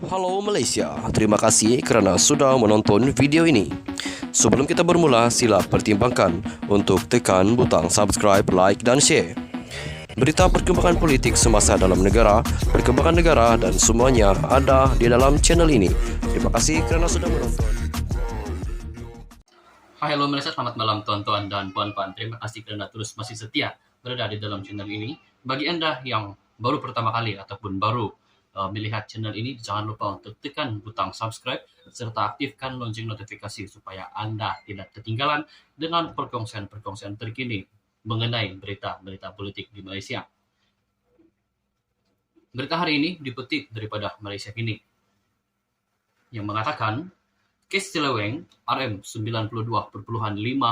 Halo Malaysia, terima kasih kerana sudah menonton video ini. Sebelum kita bermula, sila pertimbangkan untuk tekan butang subscribe, like dan share. Berita perkembangan politik semasa dalam negara, perkembangan negara dan semuanya ada di dalam channel ini. Terima kasih kerana sudah menonton. Hai, halo Malaysia, selamat malam tuan-tuan dan puan-puan. Terima kasih kerana terus masih setia berada di dalam channel ini. Bagi anda yang baru pertama kali ataupun baru melihat channel ini, jangan lupa untuk tekan butang subscribe serta aktifkan lonceng notifikasi supaya anda tidak ketinggalan dengan perkongsian-perkongsian terkini mengenai berita-berita politik di Malaysia. Berita hari ini dipetik daripada Malaysia Kini yang mengatakan kes Seleweng RM92.5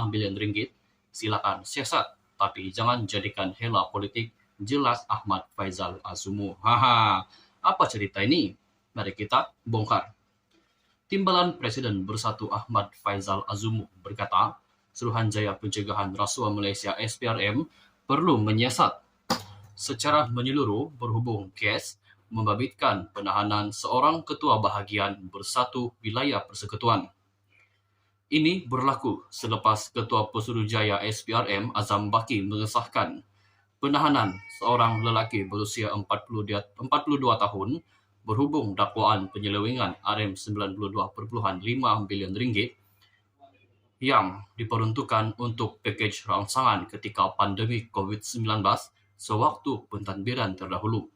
bilion ringgit, silakan siasat tapi jangan jadikan hela politik, jelas Ahmad Faizal Azumu. Apa cerita ini? Mari kita bongkar. Timbalan Presiden Bersatu Ahmad Faizal Azumu berkata, Suruhanjaya Pencegahan Rasuah Malaysia SPRM perlu menyiasat secara menyeluruh berhubung kes membabitkan penahanan seorang ketua bahagian Bersatu Wilayah Persekutuan. Ini berlaku selepas Ketua Pesuruhjaya SPRM Azam Baki mengesahkan penahanan seorang lelaki berusia 42 tahun berhubung dakwaan penyelewengan RM92.5 bilion ringgit yang diperuntukkan untuk pakej rangsangan ketika pandemik COVID-19 sewaktu pentadbiran terdahulu.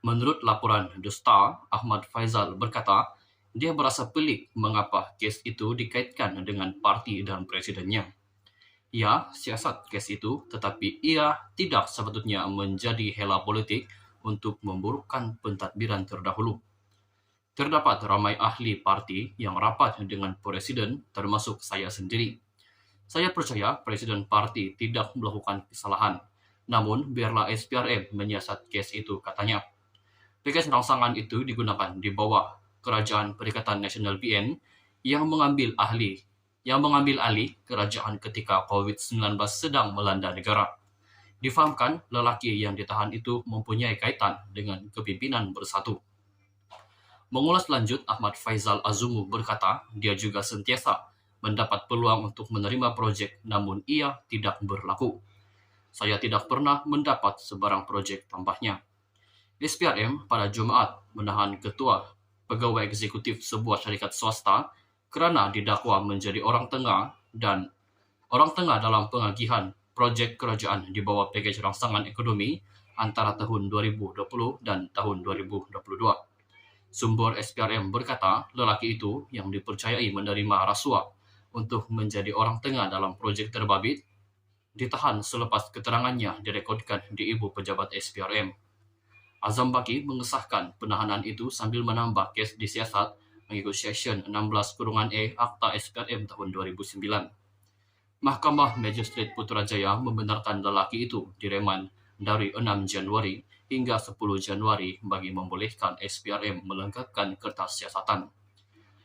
Menurut laporan The Star, Ahmad Faizal berkata, dia berasa pelik mengapa kes itu dikaitkan dengan parti dan presidennya. Ia siasat kes itu, tetapi ia tidak sepatutnya menjadi hela politik untuk memburukkan pentadbiran terdahulu. Terdapat ramai ahli parti yang rapat dengan presiden, termasuk saya sendiri. Saya percaya presiden parti tidak melakukan kesalahan. Namun, biarlah SPRM menyiasat kes itu, katanya. Pakej rangsangan itu digunakan di bawah Kerajaan Perikatan Nasional PN yang mengambil alih kerajaan ketika COVID-19 sedang melanda negara. Difahamkan lelaki yang ditahan itu mempunyai kaitan dengan kepimpinan Bersatu. Mengulas lanjut, Ahmad Faizal Azumu berkata dia juga sentiasa mendapat peluang untuk menerima projek namun ia tidak berlaku. Saya tidak pernah mendapat sebarang projek, tambahnya. SPRM pada Jumaat menahan ketua pegawai eksekutif sebuah syarikat swasta kerana didakwa menjadi orang tengah dalam pengagihan projek kerajaan di bawah pakej rangsangan ekonomi antara tahun 2020 dan tahun 2022. Sumber SPRM berkata lelaki itu yang dipercayai menerima rasuah untuk menjadi orang tengah dalam projek terbabit ditahan selepas keterangannya direkodkan di ibu pejabat SPRM. Azam Baki mengesahkan penahanan itu sambil menambah kes disiasat mengikut Seksyen 16(e) Akta SPRM tahun 2009. Mahkamah Magistrate Putrajaya membenarkan lelaki itu direman dari 6 Januari hingga 10 Januari bagi membolehkan SPRM melengkapkan kertas siasatan.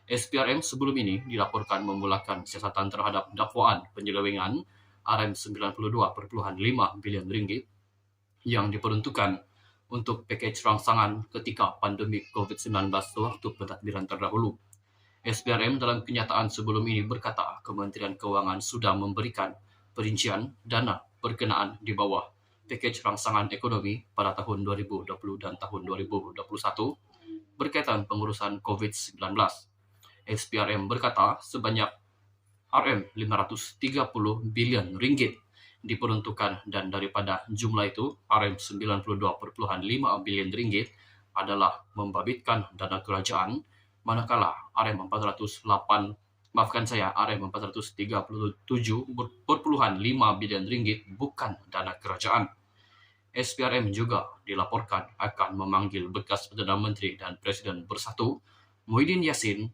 SPRM sebelum ini dilaporkan memulakan siasatan terhadap dakwaan penyelewengan RM92.5 bilion ringgit yang diperuntukkan untuk pakej rangsangan ketika pandemik COVID-19 sewaktu pentadbiran terdahulu. SPRM dalam kenyataan sebelum ini berkata Kementerian Kewangan sudah memberikan perincian dana berkenaan di bawah pakej rangsangan ekonomi pada tahun 2020 dan tahun 2021 berkaitan pengurusan COVID-19. SPRM berkata sebanyak RM530 bilion ringgit diperuntukkan dan daripada jumlah itu RM92.5 bilion ringgit adalah membabitkan dana kerajaan, manakala RM437.5 bilion ringgit bukan dana kerajaan. SPRM juga dilaporkan akan memanggil bekas Perdana Menteri dan Presiden Bersatu, Muhyiddin Yassin,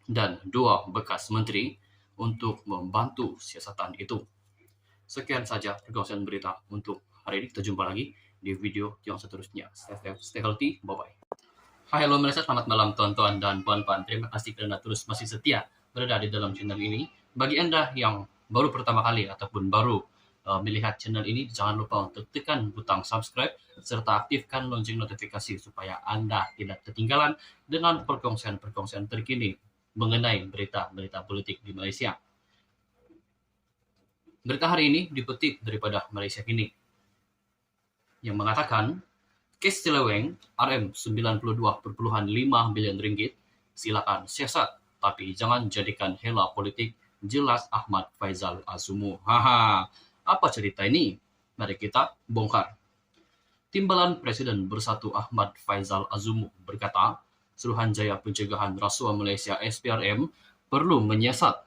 dan 2 bekas menteri untuk membantu siasatan itu. Sekian saja perkongsian berita untuk hari ini. Kita jumpa lagi di video yang seterusnya. Stay healthy. Bye-bye. Hai, halo Malaysia. Selamat malam tuan-tuan dan puan-puan. Terima kasih kerana terus masih setia berada di dalam channel ini. Bagi anda yang baru pertama kali ataupun baru melihat channel ini, jangan lupa untuk tekan butang subscribe serta aktifkan lonceng notifikasi supaya Anda tidak ketinggalan dengan perkongsian-perkongsian terkini mengenai berita-berita politik di Malaysia. Berita hari ini dipetik daripada Malaysia Kini yang mengatakan kes Seleweng RM92.5 bilion ringgit, silakan siasat tapi jangan jadikan hela politik, jelas Ahmad Faizal Azumu. Apa cerita ini? Mari kita bongkar. Timbalan Presiden Bersatu Ahmad Faizal Azumu berkata, Suruhanjaya Pencegahan Rasuah Malaysia SPRM perlu menyiasat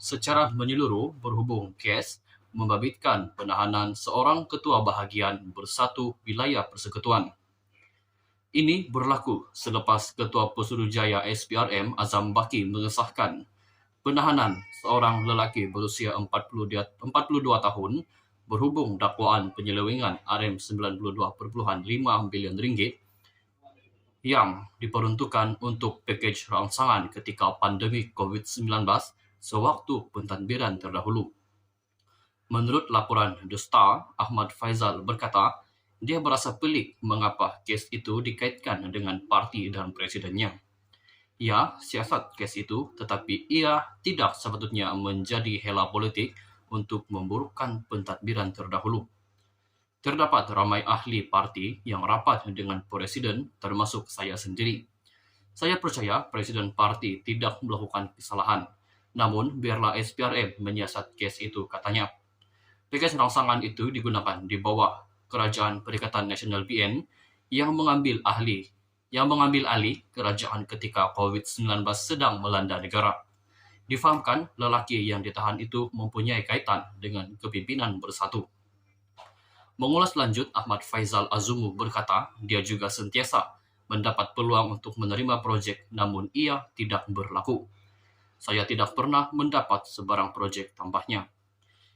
secara menyeluruh berhubung kes membabitkan penahanan seorang ketua bahagian Bersatu Wilayah Persekutuan. Ini berlaku selepas Ketua Pesuruhjaya SPRM Azam Baki mengesahkan penahanan seorang lelaki berusia 42 tahun berhubung dakwaan penyelewengan RM92.5 bilion ringgit yang diperuntukkan untuk pakej rangsangan ketika pandemik COVID-19 sewaktu pentadbiran terdahulu. Menurut laporan The Star, Ahmad Faizal berkata, dia berasa pelik mengapa kes itu dikaitkan dengan parti dan presidennya. Ia siasat kes itu, tetapi ia tidak sepatutnya menjadi hela politik untuk memburukkan pentadbiran terdahulu. Terdapat ramai ahli parti yang rapat dengan presiden, termasuk saya sendiri. Saya percaya presiden parti tidak melakukan kesalahan. Namun, biarlah SPRM menyiasat kes itu, katanya. Pakej rangsangan itu digunakan di bawah Kerajaan Perikatan Nasional PN yang mengambil alih kerajaan ketika COVID-19 sedang melanda negara. Difahamkan, lelaki yang ditahan itu mempunyai kaitan dengan kepimpinan Bersatu. Mengulas lanjut, Ahmad Faizal Azumu berkata, dia juga sentiasa mendapat peluang untuk menerima projek, namun ia tidak berlaku. Saya tidak pernah mendapat sebarang projek, tambahnya.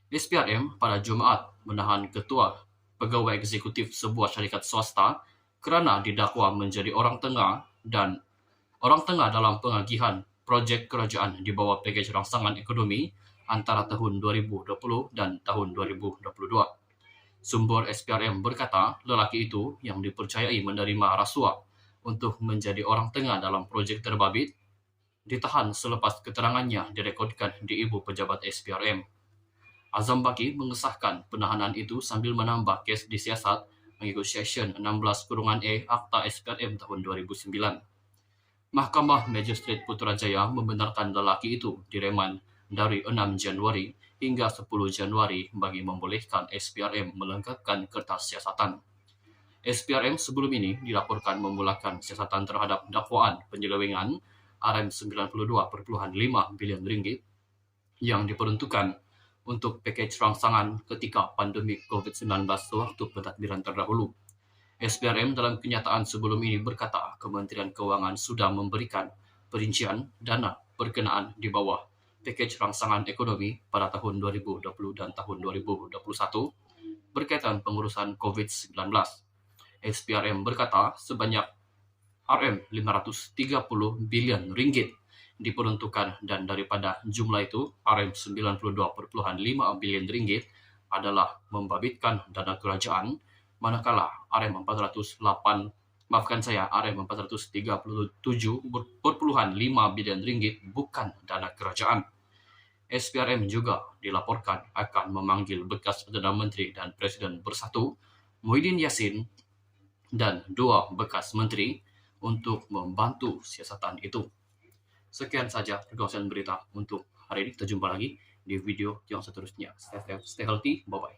SPRM pada Jumaat menahan ketua pegawai eksekutif sebuah syarikat swasta kerana didakwa menjadi orang tengah dalam pengagihan projek kerajaan di bawah pakej rangsangan ekonomi antara tahun 2020 dan tahun 2022. Sumber SPRM berkata, lelaki itu yang dipercayai menerima rasuah untuk menjadi orang tengah dalam projek terbabit ditahan selepas keterangannya direkodkan di ibu pejabat SPRM. Azam Baki mengesahkan penahanan itu sambil menambah kes disiasat mengikut Seksyen 16(e) Akta SPRM tahun 2009. Mahkamah Magistrate Putrajaya membenarkan lelaki itu direman dari 6 Januari hingga 10 Januari bagi membolehkan SPRM melengkapkan kertas siasatan. SPRM sebelum ini dilaporkan memulakan siasatan terhadap dakwaan penyelewengan RM92.5 bilion ringgit yang diperuntukkan untuk pakej rangsangan ketika pandemik COVID-19 sewaktu pentadbiran terdahulu. SPRM dalam kenyataan sebelum ini berkata Kementerian Kewangan sudah memberikan perincian dana berkenaan di bawah pakej rangsangan ekonomi pada tahun 2020 dan tahun 2021 berkaitan pengurusan COVID-19. SPRM berkata sebanyak RM530 bilion ringgit diperuntukkan dan daripada jumlah itu RM92.5 bilion ringgit adalah membabitkan dana kerajaan, manakala RM437.5 bilion ringgit bukan dana kerajaan. SPRM juga dilaporkan akan memanggil bekas Perdana Menteri dan Presiden Bersatu, Muhyiddin Yassin, dan 2 bekas menteri untuk membantu siasatan itu. Sekian saja perkongsian berita untuk hari ini. Kita jumpa lagi di video yang seterusnya. Stay healthy. Bye-bye.